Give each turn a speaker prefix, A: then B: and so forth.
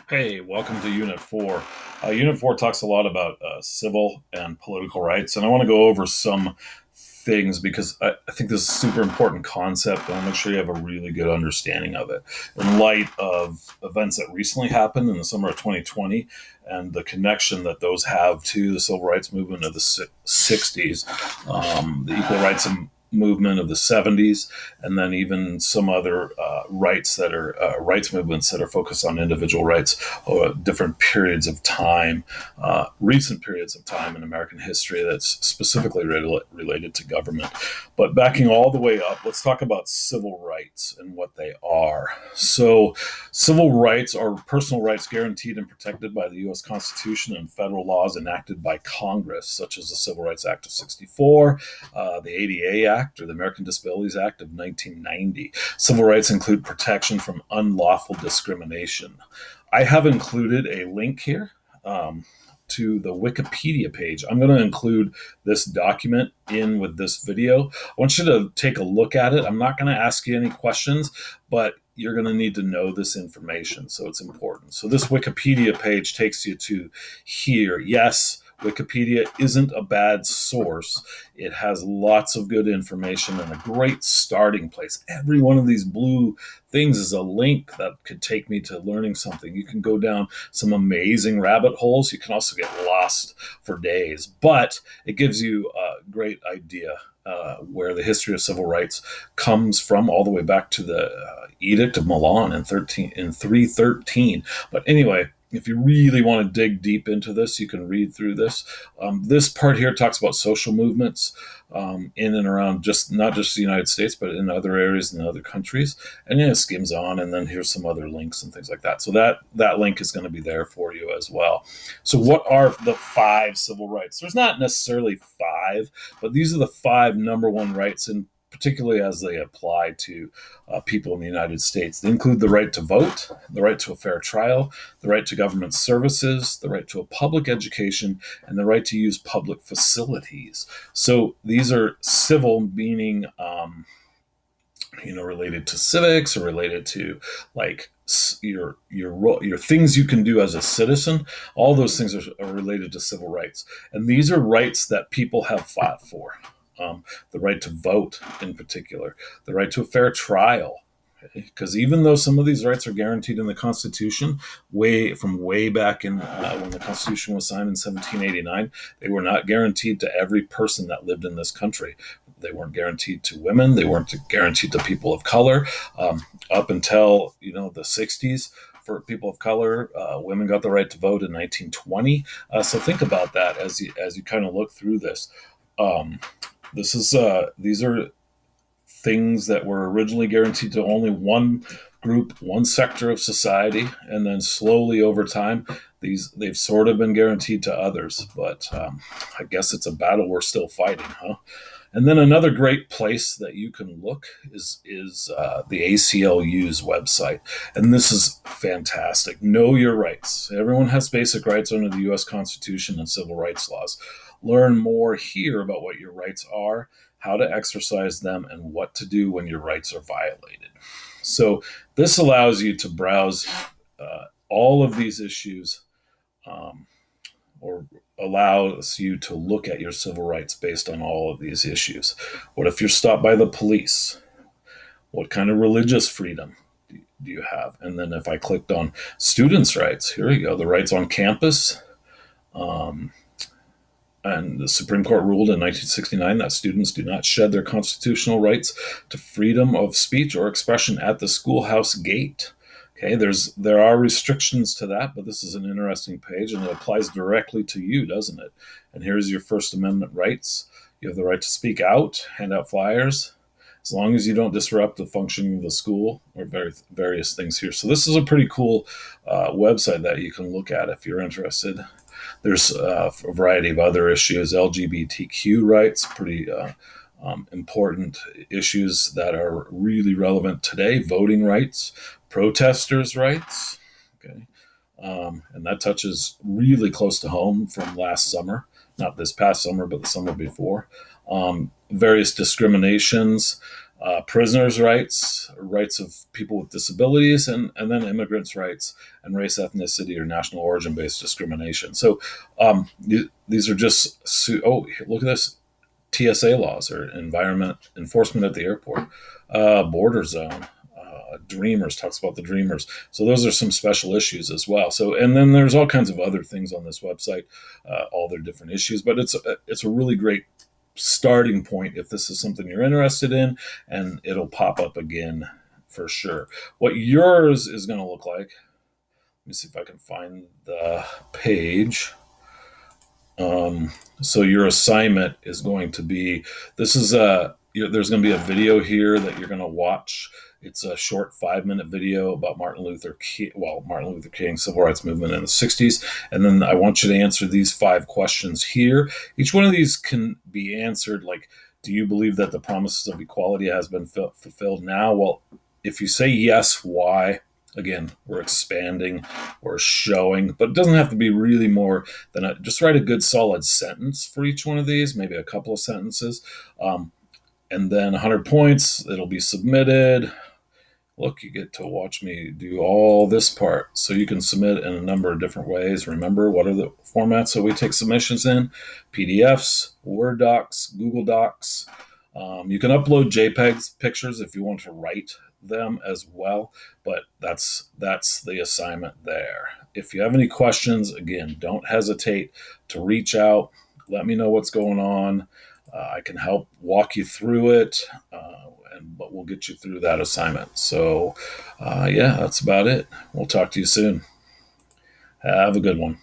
A: Hey, welcome to Unit 4. Unit 4 talks a lot about civil and political rights, and I want to go over some things because I think this is a super important concept, and I want to make sure you have a really good understanding of it in light of events that recently happened in the summer of 2020 and the connection that those have to the civil rights movement of the 60s, the equal rights movement of the 70s, and then even some other rights that are rights movements that are focused on individual rights or different periods of time, recent periods of time in American history that's specifically related to government. But backing all the way up, let's talk about civil rights and what they are. So, civil rights are personal rights guaranteed and protected by the U.S. Constitution and federal laws enacted by Congress, such as the Civil Rights Act of 64, the ADA Act, or the American Disabilities Act of 1990. Civil rights include protection from unlawful discrimination. I have included a link here to the Wikipedia page. I'm going to include this document in with this video. I want you to take a look at it. I'm not going to ask you any questions, but you're going to need to know this information, so it's important. So this Wikipedia page takes you to here. Yes, Wikipedia isn't a bad source. It has lots of good information and a great starting place. Every one of these blue things is a link that could take me to learning something. You can go down some amazing rabbit holes. You can also get lost for days, but it gives you a great idea where the history of civil rights comes from, all the way back to the Edict of Milan in 313. But anyway, if you really want to dig deep into this, you can read through this. This part here talks about social movements in and around just not just the United States, but in other areas and other countries. And then it skims on, and then here's some other links and things like that. So that link is going to be there for you as well. So what are the five civil rights? There's not necessarily five, but these are the five number one rights, and particularly as they apply to people in the United States. They include the right to vote, the right to a fair trial, the right to government services, the right to a public education, and the right to use public facilities. So these are civil, meaning related to civics or related to like your things you can do as a citizen. All those things are related to civil rights, and these are rights that people have fought for. The right to vote, in particular, the right to a fair trial, because even though some of these rights are guaranteed in the Constitution, way back in when the Constitution was signed in 1789, they were not guaranteed to every person that lived in this country. They weren't guaranteed to women. They weren't guaranteed to people of color. Up until the 60s, for people of color, women got the right to vote in 1920. So think about that as you kind of look through this. These are things that were originally guaranteed to only one group, one sector of society, and then slowly over time, they've sort of been guaranteed to others. But I guess it's a battle we're still fighting, huh? And then another great place that you can look is the ACLU's website, and this is fantastic. Know your rights. Everyone has basic rights under the U.S. Constitution and civil rights laws. Learn more here about what your rights are, how to exercise them, and what to do when your rights are violated. So this allows you to browse all of these issues, or allows you to look at your civil rights based on all of these issues. What if you're stopped by the police? What kind of religious freedom do you have? And then if I clicked on students' rights, here you go, the rights on campus. And the Supreme Court ruled in 1969 that students do not shed their constitutional rights to freedom of speech or expression at the schoolhouse gate. Okay, there are restrictions to that, but this is an interesting page, and it applies directly to you, doesn't it? And here's your First Amendment rights. You have the right to speak out, hand out flyers, as long as you don't disrupt the functioning of the school, or various things here. So this is a pretty cool website that you can look at if you're interested. There's a variety of other issues, LGBTQ rights, pretty important issues that are really relevant today, voting rights, protesters' rights, okay? And that touches really close to home from last summer, not this past summer, but the summer before. Various discriminations, prisoners' rights, rights of people with disabilities, and then immigrants' rights, and race, ethnicity, or national origin based discrimination. So these are just, oh, look at this, TSA laws, or environment enforcement at the airport, border zone. Dreamers talks about the Dreamers. So those are some special issues as well. So, and then there's all kinds of other things on this website, all their different issues. But it's a really great starting point if this is something you're interested in, and it'll pop up again for sure. What yours is going to look like. Let me see if I can find the page. So your assignment is going to be, this is there's going to be a video here that you're going to watch. It's a short 5-minute video about Martin Luther King civil rights movement in the 60s. And then I want you to answer these 5 questions here. Each one of these can be answered like, do you believe that the promises of equality has been fulfilled now? Well, if you say yes, why? Again, we're expanding, we're showing, but it doesn't have to be really more than just write a good solid sentence for each one of these, maybe a couple of sentences. And then 100 points, it'll be submitted. Look, you get to watch me do all this part. So you can submit in a number of different ways. Remember, what are the formats that we take submissions in? PDFs, Word docs, Google Docs. You can upload JPEGs pictures if you want to write them as well, but that's the assignment there. If you have any questions, again, don't hesitate to reach out. Let me know what's going on. I can help walk you through it, but we'll get you through that assignment. So, yeah, that's about it. We'll talk to you soon. Have a good one.